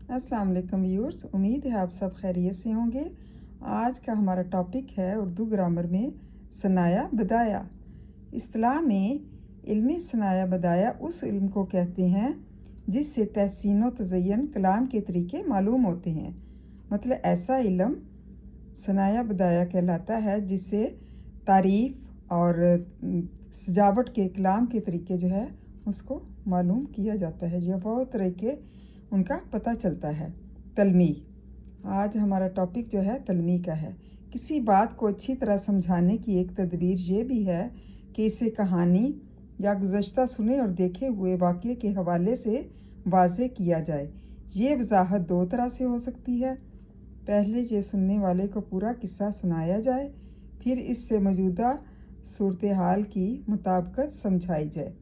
अस्सलाम वालेकुम व्यूअर्स, उम्मीद है आप सब खैरियत से होंगे। आज का हमारा टॉपिक है उर्दू ग्रामर में सनाया बदाया। इस्तिलाह में इल्म सनाया बदाया उस इल्म को कहते हैं जिससे तहसीन व तज़य्युन कलाम के तरीके मालूम होते हैं। मतलब ऐसा इल्म सनाया बदाया कहलाता है जिससे तारीफ़ और सजावट के कलाम के तरीके जो है उसको मालूम किया जाता है, या बहुत तरह के उनका पता चलता है। तलमी, आज हमारा टॉपिक जो है तलमी का है। किसी बात को अच्छी तरह समझाने की एक तदबीर ये भी है कि इसे कहानी या गुज़श्ता सुने और देखे हुए वाक़े के हवाले से वाज़े किया जाए। ये वजाहत दो तरह से हो सकती है। पहले ये सुनने वाले को पूरा किस्सा सुनाया जाए, फिर इससे मौजूदा सूरत हाल की मुताबिकत समझाई जाए।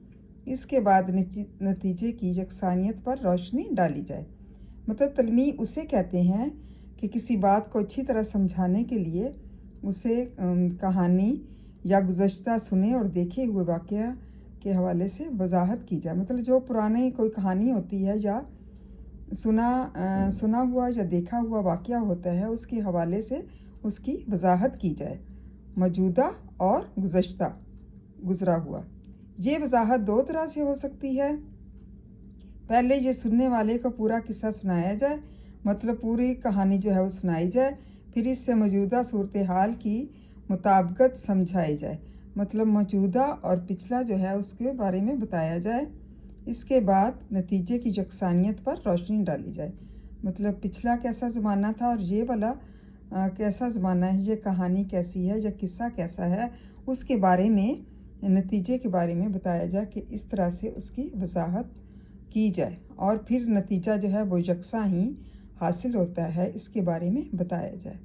इसके बाद नतीजे की यकसानियत पर रोशनी डाली जाए। मतलब तलमी उसे कहते हैं कि किसी बात को अच्छी तरह समझाने के लिए उसे कहानी या गुज़श्ता सुने और देखे हुए वाक़या के हवाले से वजाहत की जाए। मतलब जो पुरानी कोई कहानी होती है या सुना हुआ या देखा हुआ वाक़या होता है उसके हवाले से उसकी वजाहत की जाए। मौजूदा और गुज़रा हुआ। ये वजाहत दो तरह से हो सकती है। पहले ये सुनने वाले को पूरा किस्सा सुनाया जाए, मतलब पूरी कहानी जो है वो सुनाई जाए, फिर इससे मौजूदा सूरत हाल की मुताबिकत समझाई जाए। मतलब मौजूदा और पिछला जो है उसके बारे में बताया जाए। इसके बाद नतीजे की यकसानियत पर रोशनी डाली जाए। मतलब पिछला कैसा ज़माना था और ये वाला कैसा ज़माना है, ये कहानी कैसी है या किस्सा कैसा है, उसके बारे में नतीजे के बारे में बताया जाए कि इस तरह से उसकी वजाहत की जाए और फिर नतीजा जो है वो यकसा ही हासिल होता है, इसके बारे में बताया जाए।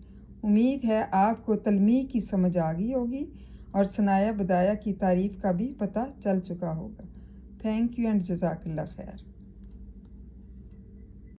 उम्मीद है आपको तलमी की समझ आ गई होगी और सनाया बदाया की तारीफ़ का भी पता चल चुका होगा। थैंक यू एंड जज़ाकल्लाह खैर।